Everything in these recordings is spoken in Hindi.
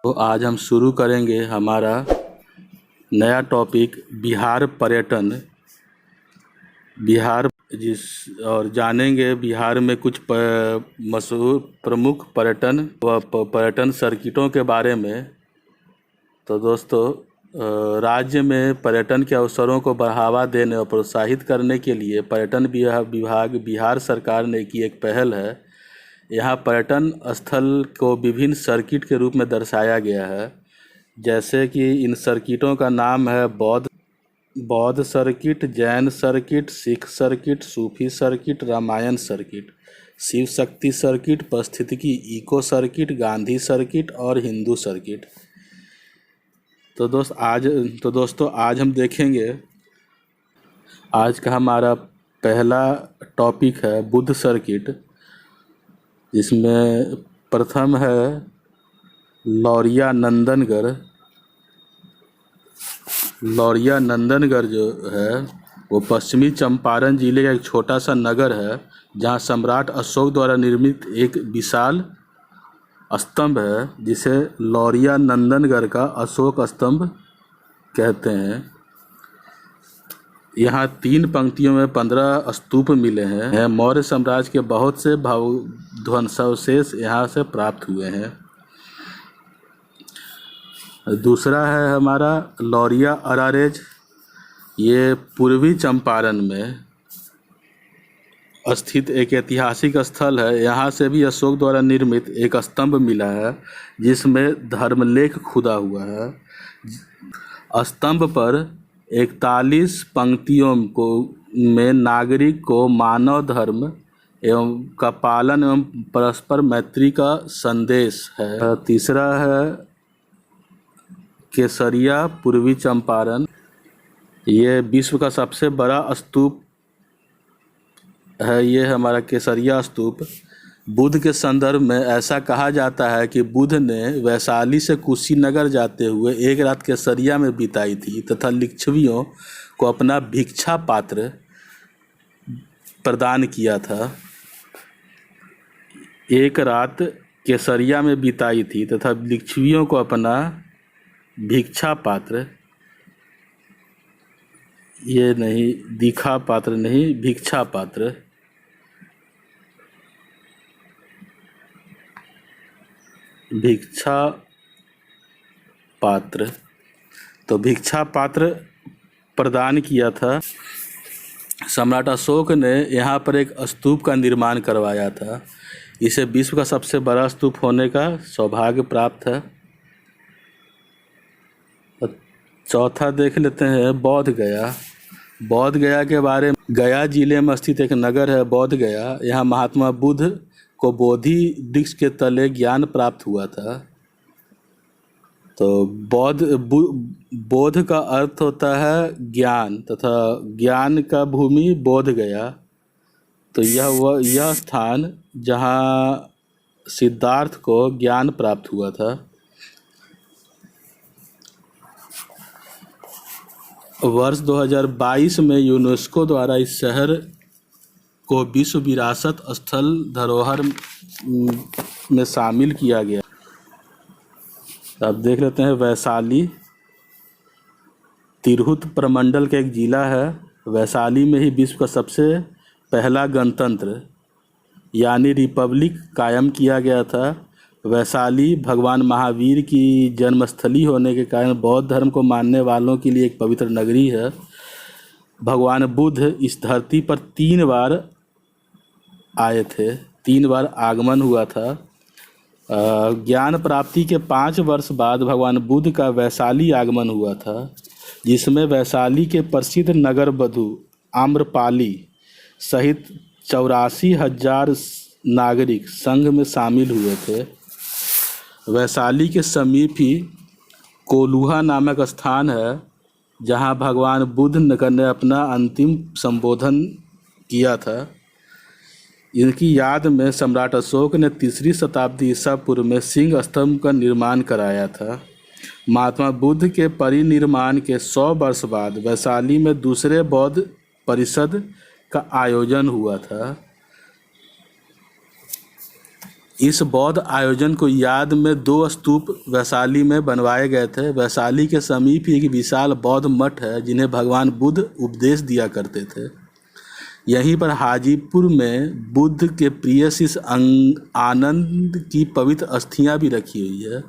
तो आज हम शुरू करेंगे हमारा नया टॉपिक बिहार पर्यटन। बिहार और जानेंगे बिहार में कुछ मशहूर प्रमुख पर्यटन व पर्यटन सर्किटों के बारे में। तो दोस्तों, राज्य में पर्यटन के अवसरों को बढ़ावा देने और प्रोत्साहित करने के लिए पर्यटन विभाग बिहार सरकार ने की एक पहल है। यहाँ पर्यटन स्थल को विभिन्न सर्किट के रूप में दर्शाया गया है, जैसे कि इन सर्किटों का नाम है बौद्ध circuit, Jain circuit, Sikh circuit, Sufi circuit, Ramayana circuit, Shiv Shakti circuit, पारिस्थितिकी इको सर्किट, गांधी सर्किट और हिंदू सर्किट। तो दोस्तों आज हम देखेंगे, आज का हमारा पहला टॉपिक है बुद्ध सर्किट, जिसमें प्रथम है लौरिया नंदनगढ़। लौरिया नंदनगढ़ जो है वो पश्चिमी चंपारण जिले का एक छोटा सा नगर है, जहाँ सम्राट अशोक द्वारा निर्मित एक विशाल स्तंभ है, जिसे लौरिया नंदनगढ़ का अशोक स्तंभ कहते हैं। यहाँ 3 पंक्तियों में 15 स्तूप मिले हैं। मौर्य साम्राज्य के बहुत से ध्वंसावशेष यहाँ से प्राप्त हुए हैं। दूसरा है हमारा लौरिया अरारेज। ये पूर्वी चंपारण में स्थित एक ऐतिहासिक स्थल है। यहाँ से भी अशोक द्वारा निर्मित एक स्तंभ मिला है, जिसमें धर्मलेख खुदा हुआ है। स्तंभ पर 41 पंक्तियों में नागरिक को मानव धर्म एवं का पालन एवं परस्पर मैत्री का संदेश है। तीसरा है केसरिया, पूर्वी चंपारण। ये विश्व का सबसे बड़ा स्तूप है। ये हमारा केसरिया स्तूप। बुद्ध के संदर्भ में ऐसा कहा जाता है कि बुद्ध ने वैशाली से कुशीनगर जाते हुए एक रात केसरिया में बिताई थी तथा लिच्छवियों को अपना भिक्षा पात्र प्रदान किया था। एक रात केसरिया में बिताई थी तथा लिच्छवियों को अपना भिक्षा पात्र, ये नहीं दीखा पात्र नहीं, भिक्षा पात्र, भिक्षा पात्र, तो भिक्षा पात्र प्रदान किया था। सम्राट अशोक ने यहाँ पर एक स्तूप का निर्माण करवाया था। इसे विश्व का सबसे बड़ा स्तूप होने का सौभाग्य प्राप्त है। चौथा देख लेते हैं बौद्ध गया। बौद्ध गया के बारे में, गया जिले में स्थित एक नगर है बौद्ध गया। यहाँ महात्मा बुद्ध को बोधि वृक्ष के तले ज्ञान प्राप्त हुआ था। तो बोध का अर्थ होता है ज्ञान, तथा ज्ञान का भूमि बोध गया। तो यह स्थान जहाँ सिद्धार्थ को ज्ञान प्राप्त हुआ था। वर्ष 2022 में यूनेस्को द्वारा इस शहर को विश्व विरासत स्थल धरोहर में शामिल किया गया। अब देख लेते हैं वैशाली। तिरहुत प्रमंडल का एक जिला है। वैशाली में ही विश्व का सबसे पहला गणतंत्र यानी रिपब्लिक कायम किया गया था। वैशाली भगवान महावीर की जन्मस्थली होने के कारण बौद्ध धर्म को मानने वालों के लिए एक पवित्र नगरी है। भगवान बुद्ध इस धरती पर 3 बार आए थे, 3 बार आगमन हुआ था। ज्ञान प्राप्ति के 5 वर्ष बाद भगवान बुद्ध का वैशाली आगमन हुआ था, जिसमें वैशाली के प्रसिद्ध नगर वधु आम्रपाली सहित 84,000 नागरिक संघ में शामिल हुए थे। वैशाली के समीप ही कोलुहा नामक स्थान है, जहां भगवान बुद्ध ने अपना अंतिम संबोधन किया था। इनकी याद में सम्राट अशोक ने 3री शताब्दी ईसा पूर्व में सिंह स्तंभ का निर्माण कराया था। महात्मा बुद्ध के परिनिर्माण के 100 वर्ष बाद वैशाली में दूसरे बौद्ध परिषद का आयोजन हुआ था। इस बौद्ध आयोजन को याद में 2 स्तूप वैशाली में बनवाए गए थे। वैशाली के समीप ही एक विशाल बौद्ध मठ है जिन्हें भगवान बुद्ध उपदेश दिया करते थे। यहीं पर हाजीपुर में बुद्ध के प्रिय शिष्य आनंद की पवित्र अस्थियां भी रखी हुई है।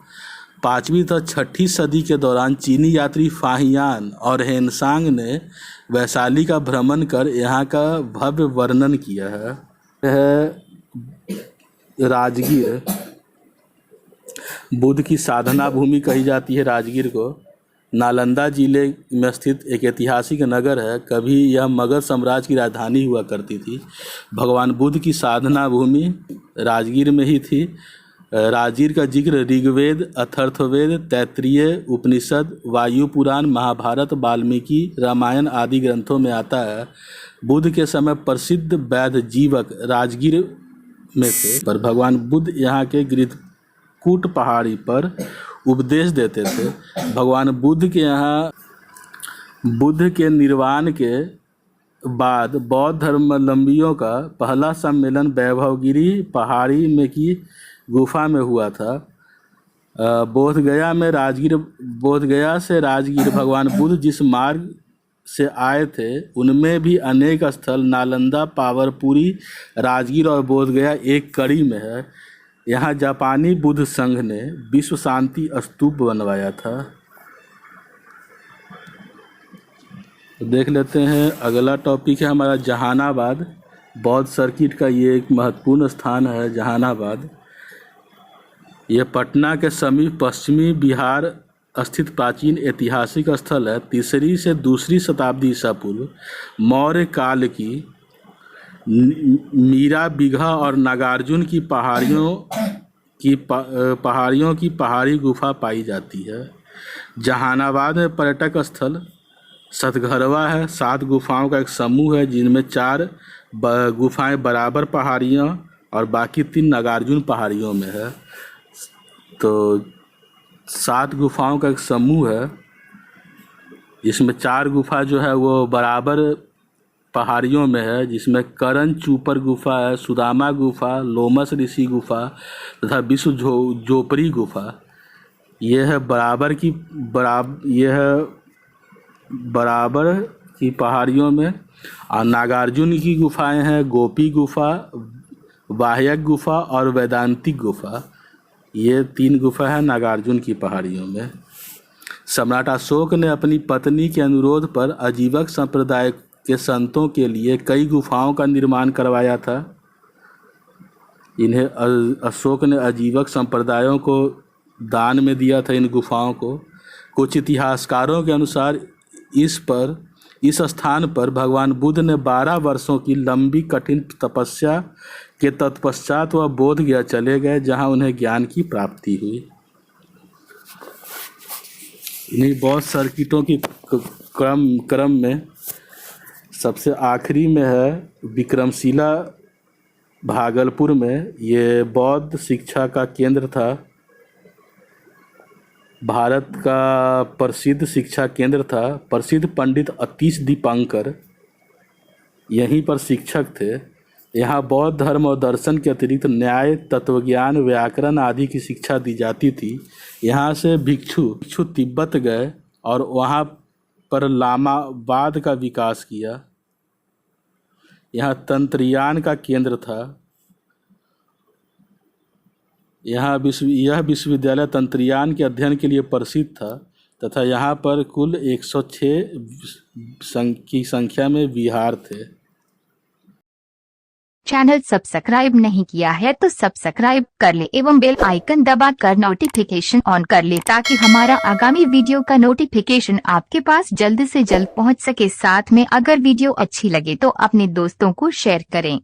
5वीं तथा 6ठी सदी के दौरान चीनी यात्री फाहियान और हेनसांग ने वैशाली का भ्रमण कर यहाँ का भव्य वर्णन किया है। यह राजगीर बुद्ध की साधना भूमि कही जाती है। राजगीर को नालंदा जिले में स्थित एक ऐतिहासिक नगर है। कभी यह मगध साम्राज्य की राजधानी हुआ करती थी। भगवान बुद्ध की साधना भूमि राजगीर में ही थी। राजगीर का जिक्र ऋग्वेद, अथर्ववेद, तैत्तिरीय उपनिषद, वायु पुराण, महाभारत, वाल्मीकि रामायण आदि ग्रंथों में आता है। बुद्ध के समय प्रसिद्ध वैद्य जीवक राजगीर में थे, पर भगवान बुद्ध यहाँ के गिरकूट पहाड़ी पर उपदेश देते थे। भगवान बुद्ध के यहाँ बुद्ध के निर्वाण के बाद बौद्ध धर्मावलंबियों का पहला सम्मेलन वैभवगिरी पहाड़ी में की गुफा में हुआ था। बोधगया से राजगीर भगवान बुद्ध जिस मार्ग से आए थे उनमें भी अनेक स्थल नालंदा, पावरपुरी, राजगीर और बोधगया एक कड़ी में है। यहाँ जापानी बुद्ध संघ ने विश्व शांति स्तूप बनवाया था। देख लेते हैं, अगला टॉपिक है हमारा जहानाबाद। बौद्ध सर्किट का ये एक महत्वपूर्ण स्थान है जहानाबाद। यह पटना के समीप पश्चिमी बिहार स्थित प्राचीन ऐतिहासिक स्थल है। 3री से 2री शताब्दी ईसा पूर्व मौर्य काल की मीरा, बिघा और नागार्जुन की पहाड़ियों की पहाड़ी गुफा पाई जाती है। जहानाबाद में पर्यटक स्थल सतघरवा है। 7 गुफाओं का एक समूह है जिनमें 4 गुफाएं बराबर पहाड़ियाँ और बाकी 3 नागार्जुन पहाड़ियों में है। तो 7 गुफाओं का एक समूह है जिसमें 4 गुफा जो है वो बराबर पहाड़ियों में है, जिसमें करण चूपर गुफा है, सुदामा गुफा, लोमस ऋषि गुफा तथा विश्व जोपरी गुफा। यह है बराबर की पहाड़ियों में। और नागार्जुन की गुफाएं हैं गोपी गुफा, बाह्यक गुफा और वेदांतिक गुफा। ये 3 गुफा है नागार्जुन की पहाड़ियों में। सम्राट अशोक ने अपनी पत्नी के अनुरोध पर आजीवक संप्रदाय के संतों के लिए कई गुफाओं का निर्माण करवाया था। इन्हें अशोक ने आजीवक संप्रदायों को दान में दिया था इन गुफाओं को। कुछ इतिहासकारों के अनुसार इस स्थान पर भगवान बुद्ध ने 12 वर्षों की लंबी कठिन तपस्या के तत्पश्चात वह बोध गया चले गए, जहां उन्हें ज्ञान की प्राप्ति हुई। इन्हीं बौद्ध सर्किटों की क्रम में सबसे आखिरी में है विक्रमशिला भागलपुर में। ये बौद्ध शिक्षा का केंद्र था, भारत का प्रसिद्ध शिक्षा केंद्र था। प्रसिद्ध पंडित अतीश दीपांकर यहीं पर शिक्षक थे। यहाँ बौद्ध धर्म और दर्शन के अतिरिक्त न्याय, तत्वज्ञान, व्याकरण आदि की शिक्षा दी जाती थी। यहाँ से भिक्षु तिब्बत गए और वहाँ पर लामावाद का विकास किया। यहाँ तंत्रयान का केंद्र था। यह विश्वविद्यालय तंत्रयान के अध्ययन के लिए प्रसिद्ध था तथा यहाँ पर कुल 106 की संख्या में विहार थे। चैनल सब्सक्राइब नहीं किया है तो सब्सक्राइब कर ले एवं बेल आइकन दबा कर नोटिफिकेशन ऑन कर ले ताकि हमारा आगामी वीडियो का नोटिफिकेशन आपके पास जल्द से जल्द पहुंच सके। साथ में अगर वीडियो अच्छी लगे तो अपने दोस्तों को शेयर करें।